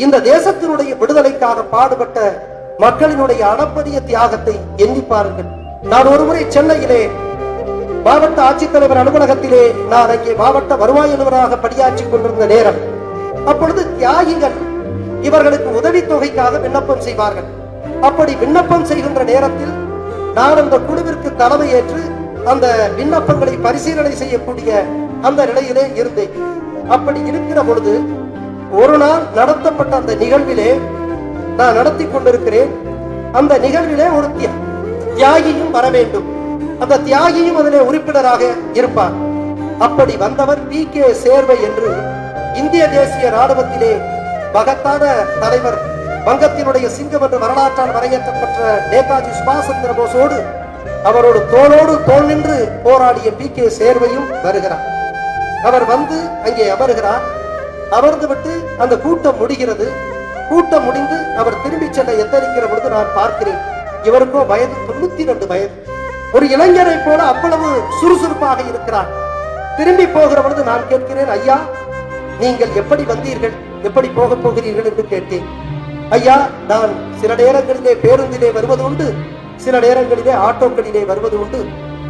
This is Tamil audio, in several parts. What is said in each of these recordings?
இந்த தேசத்தினுடைய விடுதலைக்காக பாடுபட்ட மக்களினுடைய அளப்பரிய தியாகத்தை எண்ணி பாருங்கள். நான் ஒருமுறை சென்னையிலே மாவட்ட ஆட்சித்தலைவர் அலுவலகத்திலே நான் அங்கே மாவட்ட வருவாய் அலுவலராக பணியாற்றிக் கொண்டிருந்த நேரம், அப்பொழுது தியாகிகள் இவர்களுக்கு உதவித்தொகைக்காக விண்ணப்பம் செய்வார்கள். அப்படி விண்ணப்பம் செய்கின்ற நேரத்தில் நான் அந்த குழுவிற்கு தலைமையேற்று அந்த விண்ணப்பங்களை பரிசீலனை செய்யக்கூடிய அந்த நிலையிலே இருந்தேன். அப்படி இருக்கிற பொழுது ஒரு நாள் நடத்தப்பட்ட அந்த நிகழ்விலே நான் நடத்தி கொண்டிருக்கிறேன். அந்த நிகழ்விலே ஒரு தியாகியும் வர வேண்டும். அந்த தியாகியும் அதிலே உறுப்பினராக இருப்பார். அப்படி வந்தவர் PK சேர்வை என்று இந்திய தேசிய ராணுவத்திலே மகத்தான தலைவர், வங்கத்தினுடைய சிங்கம் என்று வரலாற்றால் வரையேற்றப்பட்ட நேதாஜி சுபாஷ் சந்திர போஸோடு அவரோடு தோளோடு தோள் நின்று போராடிய PK சேர்வையும் வருகிறார். அவர் வந்து அங்கே அமர்கிறார். அமர்ந்து விட்டு அந்த கூட்டம் முடிகிறது. கூட்டம் முடிந்து அவர் திரும்பி செல்ல எத்தனிக்கிற பொழுது நான் பார்க்கிறேன், இவருக்கோ வயது 92 வயது. ஒரு இளைஞரை போல அவ்வளவு சுறுசுறுப்பாக இருக்கிறார். திரும்பி போகிற பொழுது நான் கேட்கிறேன், ஐயா நீங்கள் எப்படி வந்தீர்கள், எப்படி போக போகிறீர்கள் என்று கேட்டேன். ஐயா நான் சில நேரங்களிலே பேருந்திலே வருவது உண்டு, சில நேரங்களிலே ஆட்டோக்களிலே வருவது உண்டு.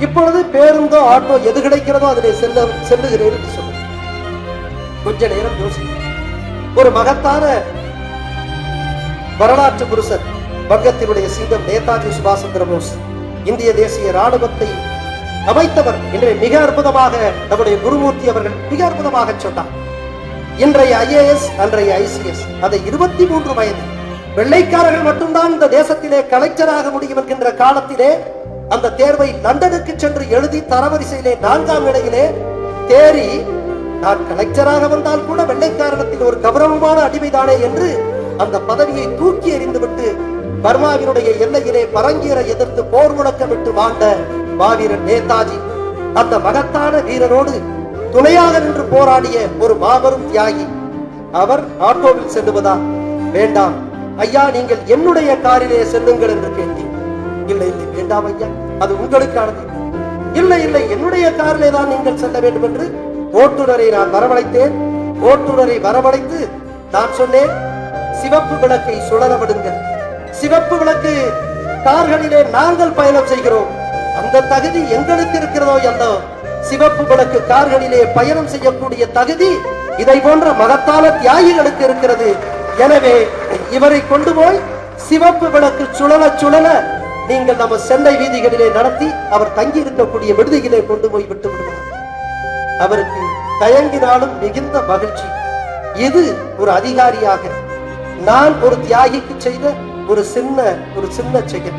இப்பொழுது பேருந்தோ ஆட்டோ எது கிடைக்கிறதோ அதிலே செல்லுகிறேன் என்று சொன்னேன். கொஞ்ச நேரம் யோசி. ஒரு மகத்தான வரலாற்று புருஷர், வங்கத்தினுடைய சிங்கம் நேதாஜி சுபாஷ் சந்திர போஸ், இந்திய தேசிய ராணுவத்தை அமைத்தவர் என்று மிக அற்புதமாக நம்முடைய குருமூர்த்தி அவர்கள் மிக அற்புதமாக சொன்னார். இன்றைய IAS அன்றைய ICS, அதை 23 வயது வெள்ளைக்காரர்கள் மட்டும்தான் இந்த தேசத்திலே கலெக்டராக முடியும் என்கின்ற காலத்திலே அந்த தேர்வை லண்டனுக்கு சென்று எழுதி தரவரிசையிலே 4ஆம் நிலையிலே தேறி நான் கலெக்டராக வந்தால் கூட வெள்ளைக்காரனத்தில் ஒரு கௌரவமான அடிமைதானே என்று அந்த பதவியை தூக்கி எறிந்துவிட்டு பர்மாவினுடைய எல்லையிலே பரங்கியரை எதிர்த்து போர் முழக்கமிட்டு வாழ்ந்த மாவீரன் நேதாஜி, அந்த மகத்தான வீரரோடு துணையாக நின்று போராடிய ஒரு மாபெரும் தியாகி. அவர் ஆட்டோவில் செல்லுவதா? வேண்டாம் ஐயா, நீங்கள் என்னுடைய காரிலே செல்லுங்கள் என்று கேட்டேன். இல்லை இல்லை வேண்டாம் ஐயா, அது உங்களுக்கானது. இல்லை இல்லை என்னுடைய காரிலே தான் நீங்கள் செல்ல வேண்டும் என்று ஓட்டுநரை நான் வரவழைத்தேன். ஓட்டுநரை வரவழைத்து நான் சொன்னேன், சிவப்பு விளக்கை சுழல விடுங்கள். சிவப்பு விளக்கு கார்களிலே நாங்கள் பயணம் செய்கிறோம், அந்த தகுதி எங்களுக்கு இருக்கிறதோ அல்ல, சிவப்பு விளக்கு கார்களிலே பயணம் செய்யக்கூடிய தகுதி இதை போன்ற மகத்தான தியாகிகளுக்கு இருக்கிறது. எனவே இவரை கொண்டு போய் சிவப்பு விளக்கு சுழல சுழல நீங்கள் நம்ம சென்னை வீதிகளிலே நடத்தி அவர் தங்கி இருக்கக்கூடிய விடுதியிலே கொண்டு போய் விட்டு விடுவார். அவருக்கு தயங்கினாலும் மிகுந்த மகிழ்ச்சி. இது ஒரு அதிகாரியாக நான் ஒரு தியாகிக்கு செய்த ஒரு சின்ன செயல்.